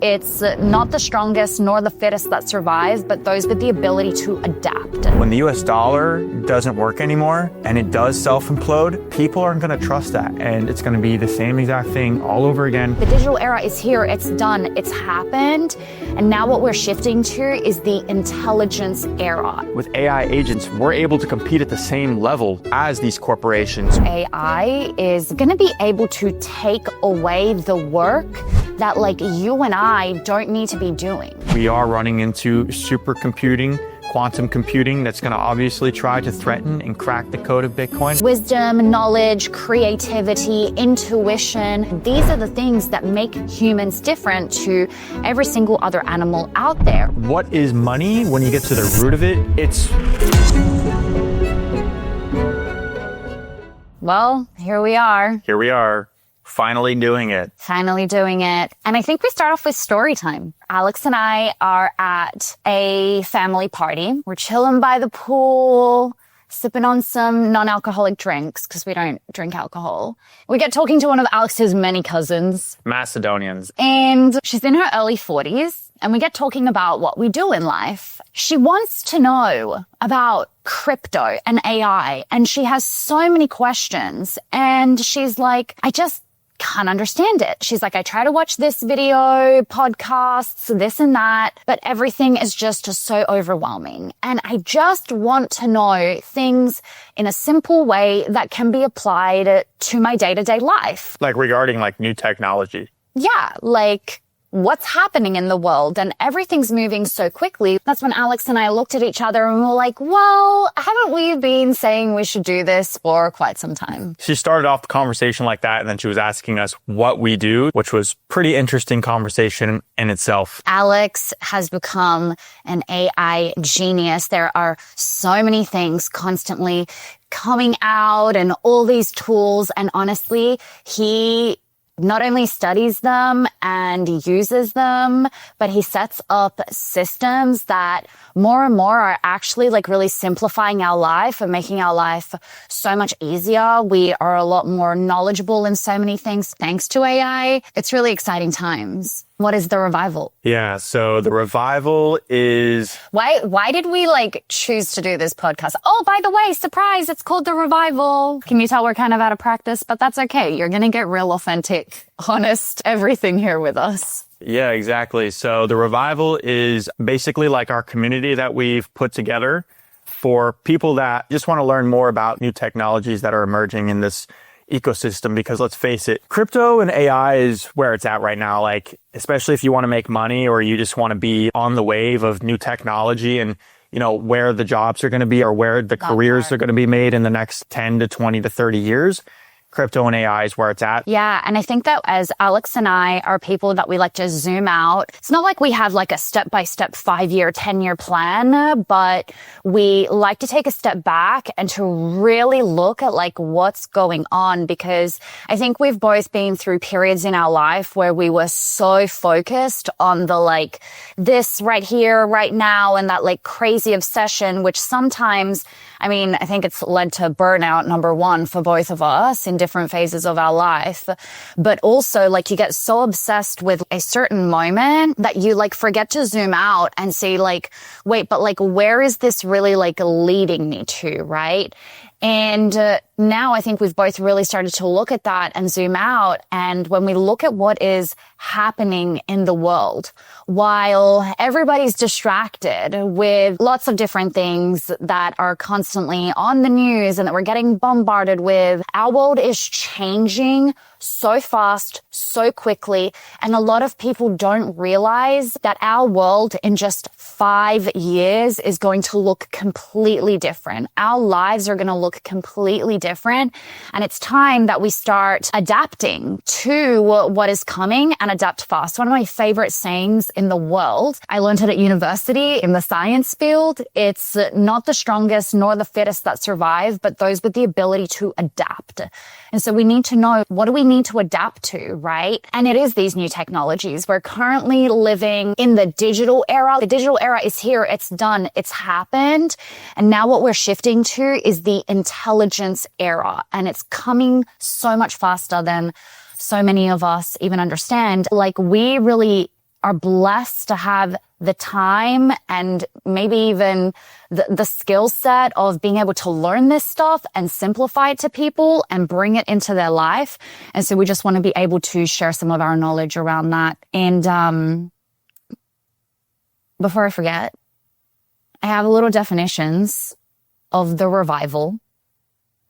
It's not the strongest nor the fittest that survive, but those with the ability to adapt. When the US dollar doesn't work anymore and it does self-implode, people aren't going to trust that. And it's going to be the same exact thing all over again. The digital era is here. It's done. It's happened. And now what we're shifting to is the intelligence era. With AI agents, we're able to compete at the same level as these corporations. AI is going to be able to take away the work that like you and I don't need to be doing. We are running into supercomputing, quantum computing that's going to obviously try to threaten and crack the code of Bitcoin. Wisdom, knowledge, creativity, intuition, these are the things that make humans different to every single other animal out there. What is money? When you get to the root of it, it's... Well, here we are. Here we are. Finally doing it. Finally doing it. And I think we start off with story time. Alex and I are at a family party. We're chilling by the pool, sipping on some non-alcoholic drinks because we don't drink alcohol. We get talking to one of Alex's many cousins. Macedonians. And she's in her early 40s. And we get talking about what we do in life. She wants to know about crypto and AI. And she has so many questions. And she's like, I just can't understand it. She's like, I try to watch this video, podcasts, this and that, but everything is just so overwhelming. And I just want to know things in a simple way that can be applied to my day-to-day life. Like regarding like new technology. Yeah, like what's happening in the world, and everything's moving so quickly. That's when Alex and I looked at each other and we were like, well, haven't we been saying we should do this for quite some time? She started off the conversation like that, and then she was asking us what we do, which was pretty interesting conversation in itself. Alex has become an AI genius. There are so many things constantly coming out and all these tools. And honestly, he not only studies them and uses them, but he sets up systems that more and more are actually like really simplifying our life and making our life so much easier. We are a lot more knowledgeable in so many things thanks to AI. It's really exciting times. What is the revival? Yeah, so the revival is... Why did we like choose to do this podcast? Oh, by the way, surprise, it's called The Revival. Can you tell we're kind of out of practice? But that's okay. You're going to get real authentic, honest, everything here with us. Yeah, exactly. So the revival is basically like our community that we've put together for people that just want to learn more about new technologies that are emerging in this ecosystem, because let's face it, crypto and AI is where it's at right now. Like, especially if you want to make money or you just want to be on the wave of new technology and, you know, where the jobs are going to be or where the careers are going to be made in the next 10 to 20 to 30 years. Crypto and AI is where it's at. Yeah. And I think that as Alex and I are people that we like to zoom out, it's not like we have like a step-by-step 5-year, 10-year plan, but we like to take a step back and to really look at like what's going on, because I think we've both been through periods in our life where we were so focused on the like this right here, right now, and that like crazy obsession, which sometimes, I mean, I think it's led to burnout, number one, for both of us in different phases of our life. But also, like, you get so obsessed with a certain moment that you like forget to zoom out and say like, wait, but like, where is this really like leading me to, right? And now I think we've both really started to look at that and zoom out. And when we look at what is happening in the world, while everybody's distracted with lots of different things that are constantly on the news and that we're getting bombarded with, our world is changing so fast, so quickly. And a lot of people don't realize that our world in just 5 years is going to look completely different. Our lives are going to look completely different. And it's time that we start adapting to what is coming and adapt fast. One of my favorite sayings in the world, I learned it at university in the science field. It's not the strongest nor the fittest that survive, but those with the ability to adapt. And so we need to know, what do we need to adapt to, right? And it is these new technologies. We're currently living in the digital era. The digital era is here. It's done. It's happened. And now what we're shifting to is the intelligence era. And it's coming so much faster than so many of us even understand. Like, we really are blessed to have the time and maybe even the skill set of being able to learn this stuff and simplify it to people and bring it into their life. And so we just want to be able to share some of our knowledge around that. And before I forget, I have a little definitions of the revival.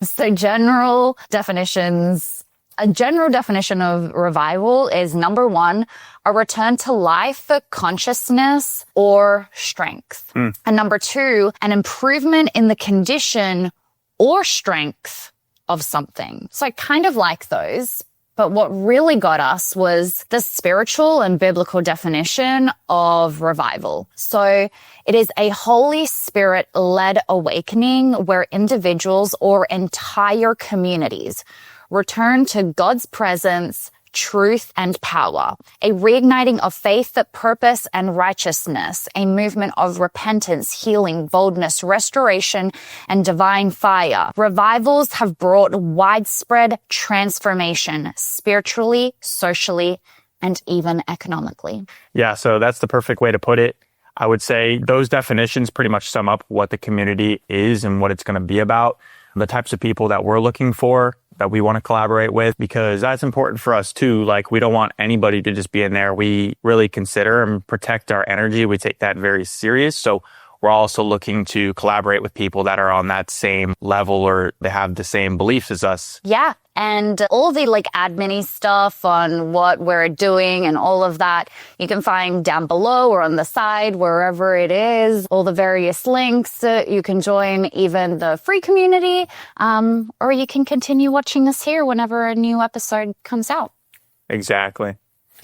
So general definitions. A general definition of revival is, number one, a return to life, consciousness, or strength. And number two, an improvement in the condition or strength of something. So I kind of like those. But what really got us was the spiritual and biblical definition of revival. So it is a Holy Spirit-led awakening where individuals or entire communities return to God's presence, truth, and power, a reigniting of faith, purpose, and righteousness, a movement of repentance, healing, boldness, restoration, and divine fire. Revivals have brought widespread transformation spiritually, socially, and even economically. Yeah, so that's the perfect way to put it. I would say those definitions pretty much sum up what the community is and what it's going to be about, the types of people that we're looking for, that we want to collaborate with, because that's important for us too. Like, we don't want anybody to just be in there. We really consider and protect our energy. We take that very serious. So we're also looking to collaborate with people that are on that same level or they have the same beliefs as us. Yeah. And all the admin-y stuff on what we're doing and all of that, you can find down below or on the side, wherever it is, all the various links. You can join even the free community, or you can continue watching us here whenever a new episode comes out. Exactly.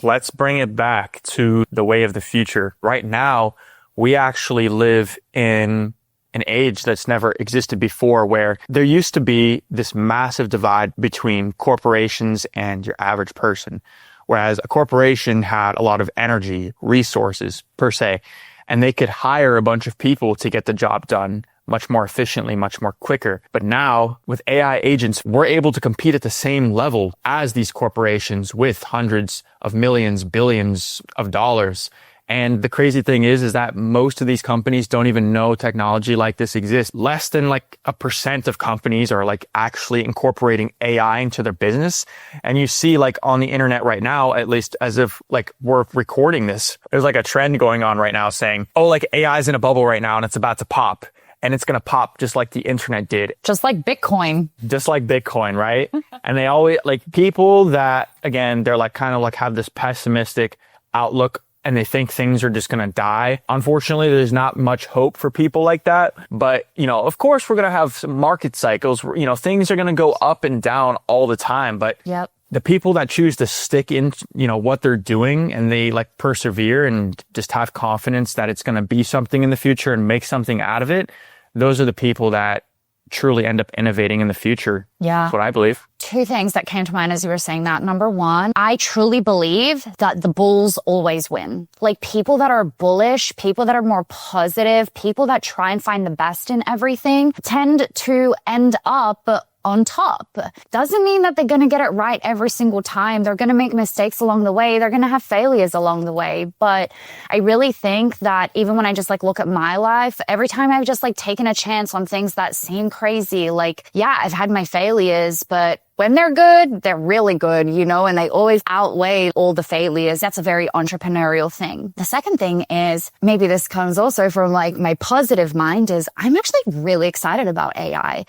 Let's bring it back to the way of the future. Right now, we actually live in an age that's never existed before, where there used to be this massive divide between corporations and your average person. Whereas a corporation had a lot of energy, resources per se, and they could hire a bunch of people to get the job done much more efficiently, much more quicker. But now with AI agents, we're able to compete at the same level as these corporations with hundreds of millions, billions of dollars. And the crazy thing is that most of these companies don't even know technology like this exists. Less than 1% of companies are actually incorporating AI into their business. And you see on the internet right now, at least as if we're recording this, there's a trend going on right now saying, oh, AI is in a bubble right now and it's about to pop. And it's going to pop just like the internet did. Just like Bitcoin. Just like Bitcoin, right? And they always, people that, again, they're have this pessimistic outlook and they think things are just going to die. Unfortunately, there's not much hope for people like that. But, of course, we're going to have some market cycles. Things are going to go up and down all the time. But the people that choose to stick in, what they're doing and they persevere and just have confidence that it's going to be something in the future and make something out of it, those are the people that truly end up innovating in the future. Yeah. That's what I believe. Two things that came to mind as you were saying that. Number one, I truly believe that the bulls always win. People that are bullish, people that are more positive, people that try and find the best in everything tend to end up on top. Doesn't mean that they're going to get it right every single time. They're going to make mistakes along the way. They're going to have failures along the way. But I really think that even when I just look at my life, every time I've just taken a chance on things that seem crazy, I've had my failures, but when they're good, they're really good, and they always outweigh all the failures. That's a very entrepreneurial thing. The second thing is, maybe this comes also from my positive mind, is I'm actually really excited about AI.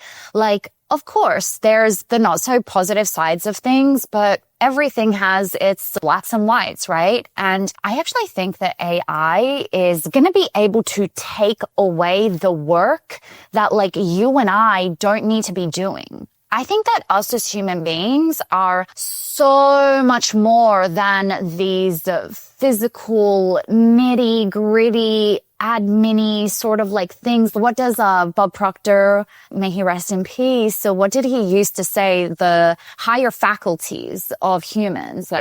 Of course, there's the not so positive sides of things, but everything has its blacks and whites, right? And I actually think that AI is going to be able to take away the work that you and I don't need to be doing. I think that us as human beings are so much more than these physical, nitty-gritty, admin-y sort of things. What does Bob Proctor, may he rest in peace, so what did he used to say? The higher faculties of humans,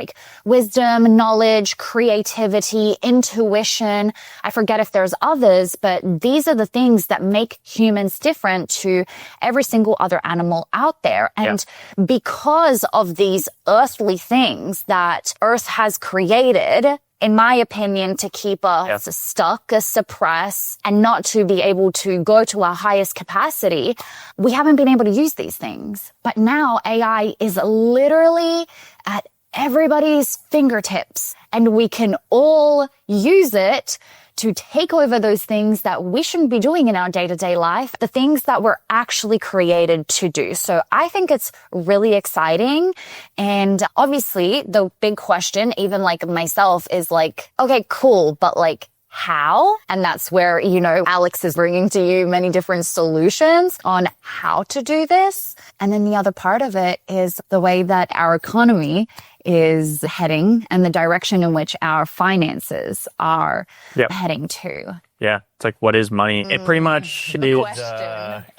wisdom, knowledge, creativity, intuition. I forget if there's others, but these are the things that make humans different to every single other animal out there. And because of these earthly things that Earth has created, in my opinion, to keep us stuck, suppressed, and not to be able to go to our highest capacity, we haven't been able to use these things. But now AI is literally at everybody's fingertips, and we can all use it to take over those things that we shouldn't be doing in our day-to-day life, the things that we're actually created to do. So I think it's really exciting. And obviously the big question, even like myself, is like, okay, cool, but like, how? And that's where, you know, Alex is bringing to you many different solutions on how to do this. And then the other part of it is the way that our economy is heading and the direction in which our finances are heading to. Yeah. It's like, what is money? It pretty much is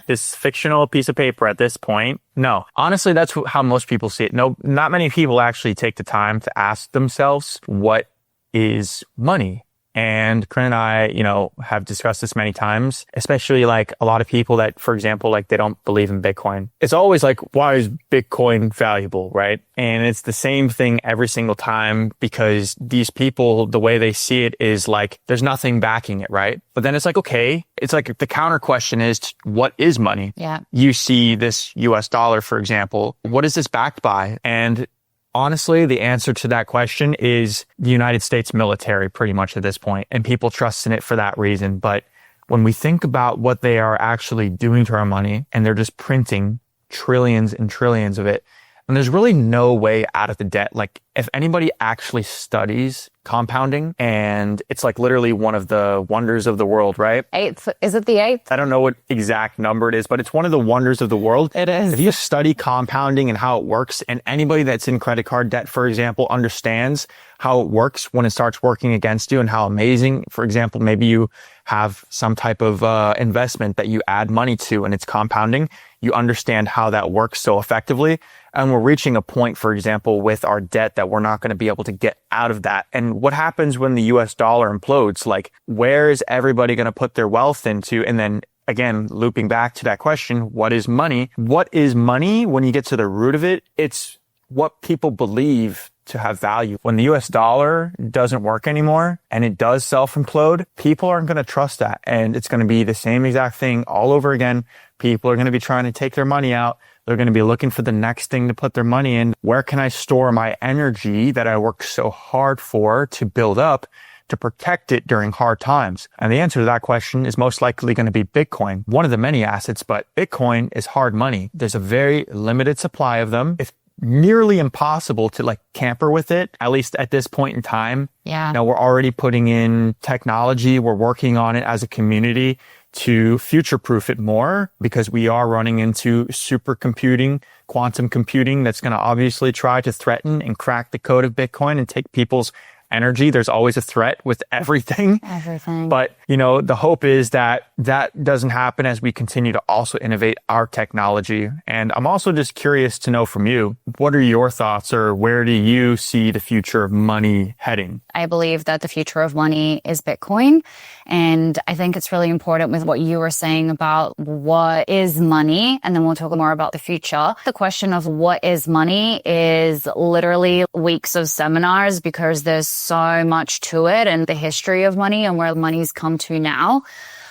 this fictional piece of paper at this point. No, honestly, that's how most people see it. No, not many people actually take the time to ask themselves, what is money? And Corinne and I, you know, have discussed this many times, especially like a lot of people that, for example, like they don't believe in Bitcoin. It's always like, why is Bitcoin valuable, right? And it's the same thing every single time because these people, the way they see it is like, there's nothing backing it, right? But then it's like, okay, it's like the counter question is, what is money? Yeah. You see this US dollar, for example, what is this backed by? And honestly, the answer to that question is the United States military pretty much at this point, and people trust in it for that reason. But when we think about what they are actually doing to our money, and they're just printing trillions and trillions of it, and there's really no way out of the debt. Like if anybody actually studies compounding, and it's like literally one of the wonders of the world, right? Eighth. Is it the eighth? I don't know what exact number it is, but it's one of the wonders of the world. It is. If you study compounding and how it works, and anybody that's in credit card debt, for example, understands how it works when it starts working against you and how amazing, for example, maybe you have some type of investment that you add money to and it's compounding, you understand how that works so effectively. And we're reaching a point, for example, with our debt that we're not going to be able to get out of that. And what happens when the US dollar implodes? Like, where is everybody going to put their wealth into? And then again, looping back to that question, what is money? What is money? When you get to the root of it, it's what people believe to have value. When the US dollar doesn't work anymore and it does self-implode, people aren't going to trust that. And it's going to be the same exact thing all over again. People are going to be trying to take their money out. They're going to be looking for the next thing to put their money in. Where can I store my energy that I worked so hard for to build up to protect it during hard times? And the answer to that question is most likely going to be Bitcoin, one of the many assets, but Bitcoin is hard money. There's a very limited supply of them. It's nearly impossible to like camper with it, at least at this point in time. Yeah. Now we're already putting in technology. We're working on it as a community to future-proof it more because we are running into supercomputing, quantum computing that's going to obviously try to threaten and crack the code of Bitcoin and take people's energy. There's always a threat with everything. But, you know, the hope is that that doesn't happen as we continue to also innovate our technology. And I'm also just curious to know from you, what are your thoughts or where do you see the future of money heading? I believe that the future of money is Bitcoin. And I think it's really important with what you were saying about what is money. And then we'll talk more about the future. The question of what is money is literally weeks of seminars because there's so much to it and the history of money and where money's come to now.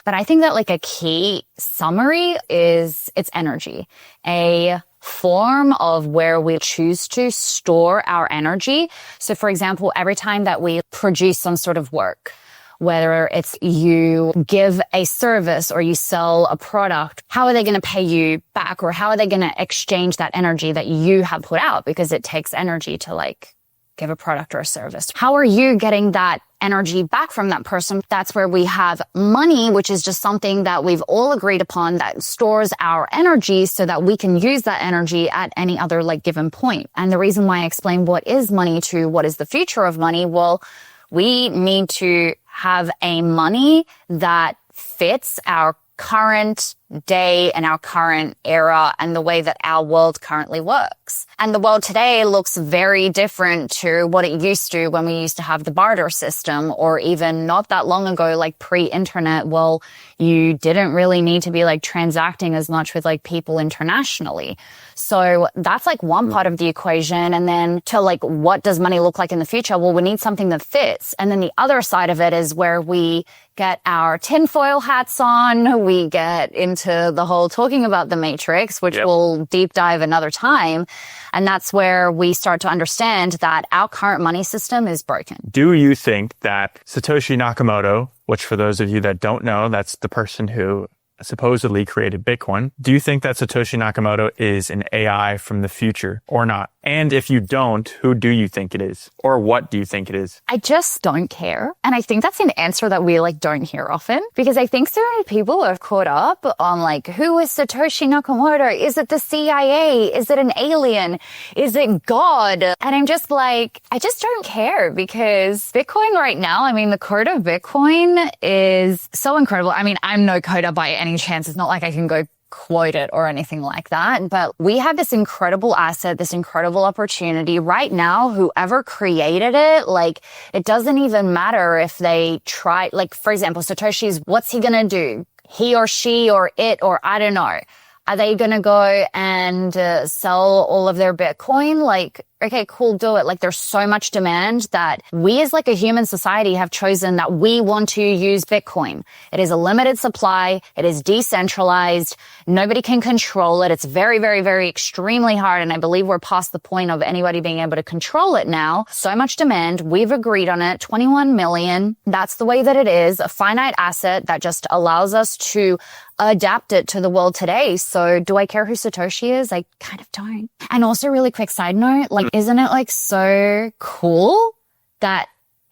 But I think that like a key summary is it's energy, a form of where we choose to store our energy. So for example, every time that we produce some sort of work, whether it's you give a service or you sell a product, how are they going to pay you back or how are they going to exchange that energy that you have put out? Because it takes energy to like give a product or a service. How are you getting that energy back from that person? That's where we have money, which is just something that we've all agreed upon that stores our energy so that we can use that energy at any other like given point. And the reason why I explain what is money to what is the future of money, well, we need to have a money that fits our current day and our current era and the way that our world currently works. And the world today looks very different to what it used to when we used to have the barter system, or even not that long ago, like pre-internet. Well, you didn't really need to be like transacting as much with like people internationally. So that's like one part of the equation. And then to like, what does money look like in the future? Well, we need something that fits. And then the other side of it is where we get our tinfoil hats on. We get into the whole talking about the matrix, which we'll deep dive another time. And that's where we start to understand that our current money system is broken. Do you think that Satoshi Nakamoto, which for those of you that don't know, that's the person who supposedly created Bitcoin. Do you think that Satoshi Nakamoto is an AI from the future or not? And if you don't, who do you think it is? Or what do you think it is? I just don't care. And I think that's an answer that we like don't hear often, because I think so many people are caught up on like, who is Satoshi Nakamoto? Is it the CIA? Is it an alien? Is it God? And I'm just like, I just don't care, because Bitcoin right now, I mean, the code of Bitcoin is so incredible. I mean, I'm no coder by any chance. It's not like I can go quote it or anything like that. But we have this incredible asset, this incredible opportunity right now. Whoever created it, like, it doesn't even matter if they try, like, for example, Satoshi's, what's he going to do? He or she or it, or I don't know. Are they going to go and sell all of their Bitcoin? Like, okay, cool, do it. Like, there's so much demand that we as like a human society have chosen that we want to use Bitcoin. It is a limited supply. It is decentralized. Nobody can control it. It's very, very, very extremely hard. And I believe we're past the point of anybody being able to control it now. So much demand. We've agreed on it. 21 million. That's the way that it is. A finite asset that just allows us to adapt it to the world today. So do I care who Satoshi is? I kind of don't. And also, really quick side note, like, isn't it like so cool that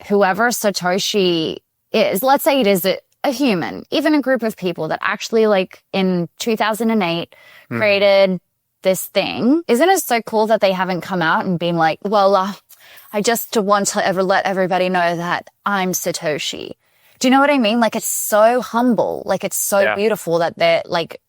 whoever Satoshi is, let's say it is a human, even a group of people that actually like in 2008 created this thing. Isn't it so cool that they haven't come out and been like, well, I just want to let everybody know that I'm Satoshi. Do you know what I mean? Like, it's so humble. Like, it's so beautiful that they're like,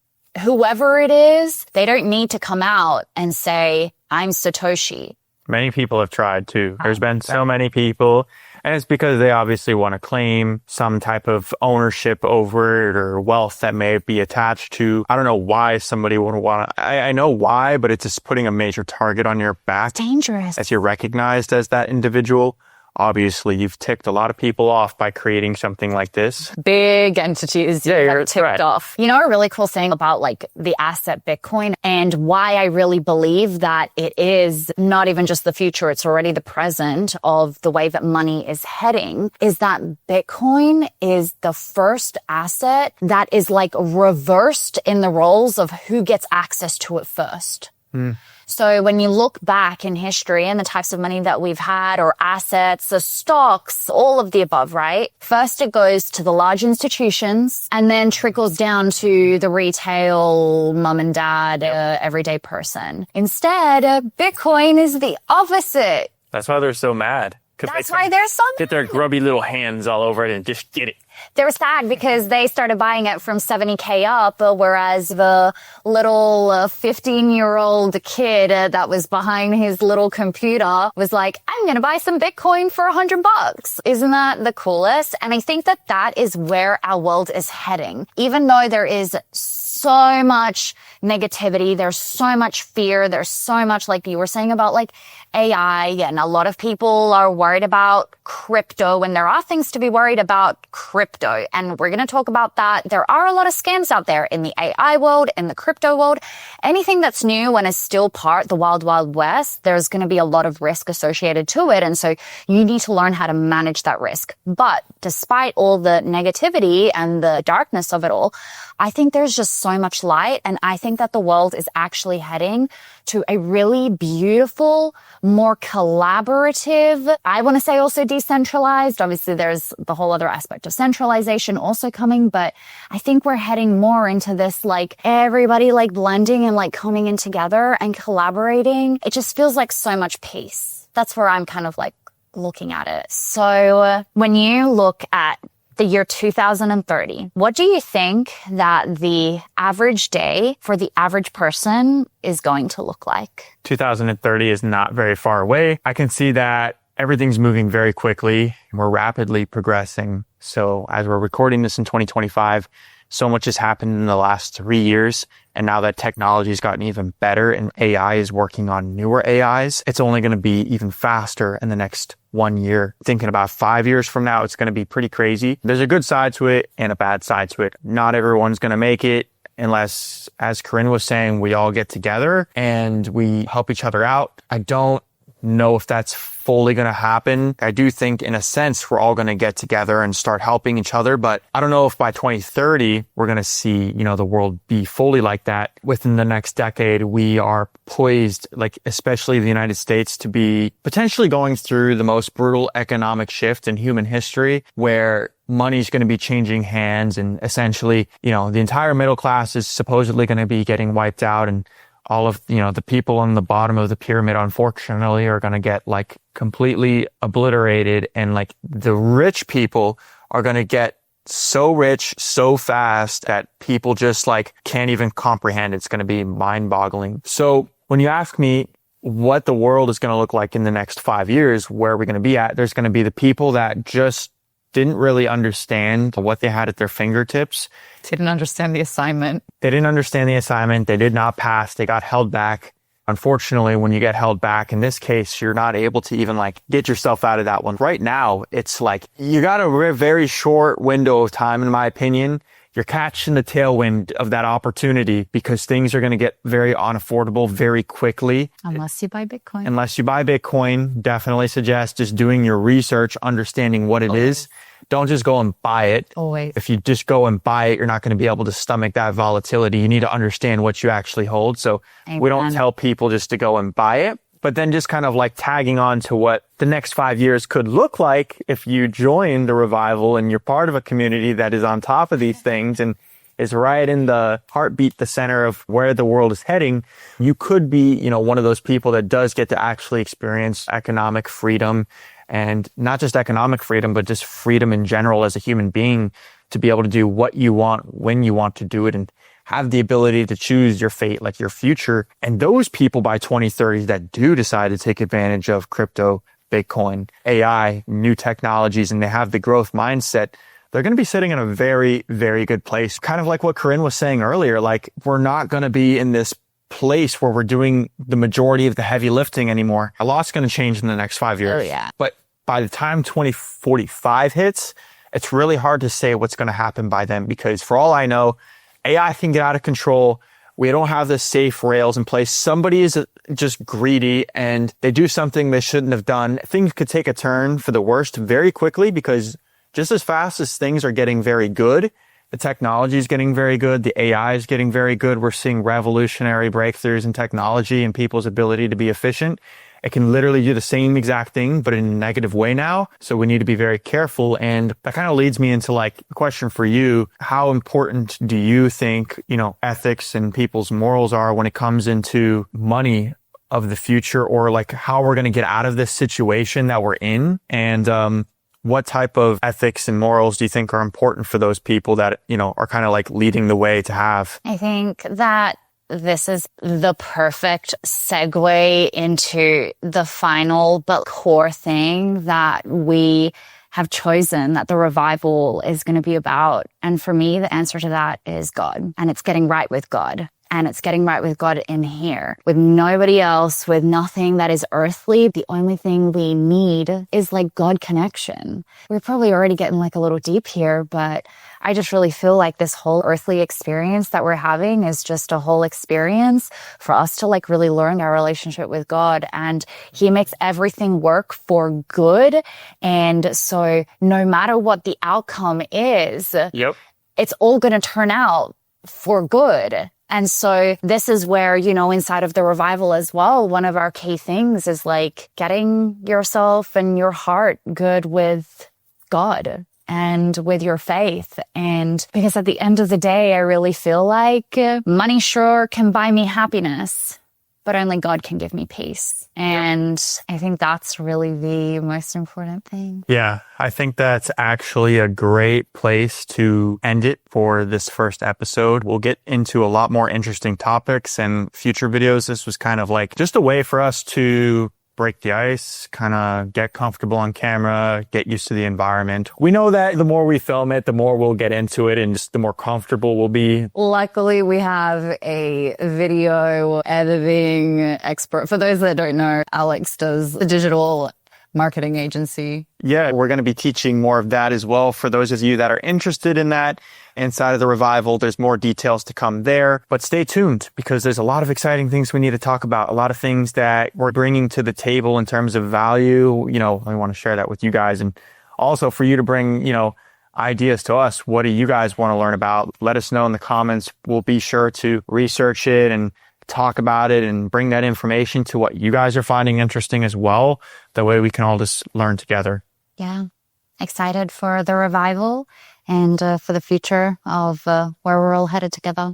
whoever it is, they don't need to come out and say, I'm Satoshi. Many people have tried too. There's been so many people, and it's because they obviously want to claim some type of ownership over it or wealth that may be attached to. I don't know why somebody would want to. I know why, but it's just putting a major target on your back. Dangerous. As you're recognized as that individual. Obviously, you've ticked a lot of people off by creating something like this. Big entities you're ticked off. You know, a really cool thing about like the asset Bitcoin and why I really believe that it is not even just the future, it's already the present of the way that money is heading, is that Bitcoin is the first asset that is like reversed in the roles of who gets access to it first. So when you look back in history and the types of money that we've had, or assets, the stocks, all of the above, right? First it goes to the large institutions and then trickles down to the retail, mom and dad, everyday person. Instead, Bitcoin is the opposite. That's why they're so mad. That's why they're so mad. Get their grubby little hands all over it and just get it. They're sad because they started buying it from 70K up, whereas the little 15-year-old kid that was behind his little computer was like, I'm going to buy some Bitcoin for $100. Isn't that the coolest? And I think that that is where our world is heading. Even though there is so much negativity, there's so much fear, there's so much, like you were saying, about like AI, and a lot of people are worried about crypto, and there are things to be worried about crypto, and we're going to talk about that. There are a lot of scams out there in the AI world, in the crypto world. Anything that's new and is still part the wild, wild west, there's going to be a lot of risk associated to it, and so you need to learn how to manage that risk. But despite all the negativity and the darkness of it all, I think there's just so much light, and I think that the world is actually heading to a really beautiful, more collaborative, I want to say also decentralized. Obviously, there's the whole other aspect of centralization also coming, but I think we're heading more into this, like, everybody like blending and like coming in together and collaborating. It just feels like so much peace. That's where I'm kind of like looking at it. So when you look at the year 2030, what do you think that the average day for the average person is going to look like? 2030 is not very far away. I can see that everything's moving very quickly. We're rapidly progressing. So as we're recording this in 2025, so much has happened in the last 3 years. And now that technology has gotten even better and AI is working on newer AIs, it's only going to be even faster in the next 1 year. Thinking about 5 years from now, it's going to be pretty crazy. There's a good side to it and a bad side to it. Not everyone's going to make it unless, as Corinne was saying, we all get together and we help each other out. I don't know if that's fully going to happen. I do think in a sense we're all going to get together and start helping each other, but I don't know if by 2030 we're going to see, the world be fully like that. Within the next decade, we are poised, like especially the United States, to be potentially going through the most brutal economic shift in human history, where money is going to be changing hands, and essentially, the entire middle class is supposedly going to be getting wiped out, and all of, the people on the bottom of the pyramid, unfortunately, are going to get like completely obliterated. And like the rich people are going to get so rich so fast that people just like can't even comprehend. It's going to be mind boggling. So when you ask me what the world is going to look like in the next 5 years, where are we going to be at? There's going to be the people that just didn't really understand what they had at their fingertips. Didn't understand the assignment. They didn't understand the assignment. They did not pass. They got held back. Unfortunately, when you get held back, in this case, you're not able to even like get yourself out of that one. Right now, it's like you got a very short window of time, in my opinion. You're catching the tailwind of that opportunity because things are going to get very unaffordable very quickly. Unless you buy Bitcoin. Unless you buy Bitcoin, definitely suggest just doing your research, understanding what it is. Don't just go and buy it. Always. If you just go and buy it, you're not going to be able to stomach that volatility. You need to understand what you actually hold. So we don't tell people just to go and buy it, but then just kind of like tagging on to what the next 5 years could look like if you join the revival and you're part of a community that is on top of these things and is right in the heartbeat, the center of where the world is heading. You could be, one of those people that does get to actually experience economic freedom, and not just economic freedom, but just freedom in general as a human being, to be able to do what you want when you want to do it and have the ability to choose your fate, like your future. And those people by 2030 that do decide to take advantage of crypto, Bitcoin, AI, new technologies, and they have the growth mindset, they're going to be sitting in a very, very good place. Kind of like what Corinne was saying earlier, like we're not going to be in this place where we're doing the majority of the heavy lifting anymore. A lot's going to change in the next 5 years. Oh, yeah. But by the time 2045 hits, it's really hard to say what's going to happen by then, because for all I know, AI can get out of control. We don't have the safe rails in place. Somebody is just greedy and they do something they shouldn't have done. Things could take a turn for the worst very quickly, because just as fast as things are getting very good, the technology is getting very good. The AI is getting very good. We're seeing revolutionary breakthroughs in technology and people's ability to be efficient. It can literally do the same exact thing, but in a negative way now. So we need to be very careful. And that kind of leads me into like a question for you. How important do you think, ethics and people's morals are when it comes into money of the future, or like how we're going to get out of this situation that we're in? And, what type of ethics and morals do you think are important for those people that, are kind of like leading the way to have? I think that this is the perfect segue into the final but core thing that we have chosen that the revival is going to be about. And for me, the answer to that is God. And it's getting right with God. And it's getting right with God in here, with nobody else, with nothing that is earthly. The only thing we need is like God connection. We're probably already getting like a little deep here, but I just really feel like this whole earthly experience that we're having is just a whole experience for us to like really learn our relationship with God. And He makes everything work for good. And so no matter what the outcome is, it's all going to turn out for good. And so this is where, inside of the revival as well, one of our key things is like getting yourself and your heart good with God and with your faith. And because at the end of the day, I really feel like money sure can buy me happiness, but only God can give me peace. And I think that's really the most important thing. Yeah, I think that's actually a great place to end it for this first episode. We'll get into a lot more interesting topics and future videos. This was kind of like just a way for us to break the ice, kind of get comfortable on camera, get used to the environment. We know that the more we film it, the more we'll get into it and just the more comfortable we'll be. Luckily, we have a video editing expert. For those that don't know, Alex does the digital marketing agency. Yeah, we're going to be teaching more of that as well. For those of you that are interested in that, inside of the Revival, there's more details to come there. But stay tuned because there's a lot of exciting things we need to talk about, a lot of things that we're bringing to the table in terms of value. You know, I want to share that with you guys. And also for you to bring, you know, ideas to us. What do you guys want to learn about? Let us know in the comments. We'll be sure to research it and talk about it and bring that information to what you guys are finding interesting as well. That way we can all just learn together. Yeah. Excited for the Revival and for the future of where we're all headed together.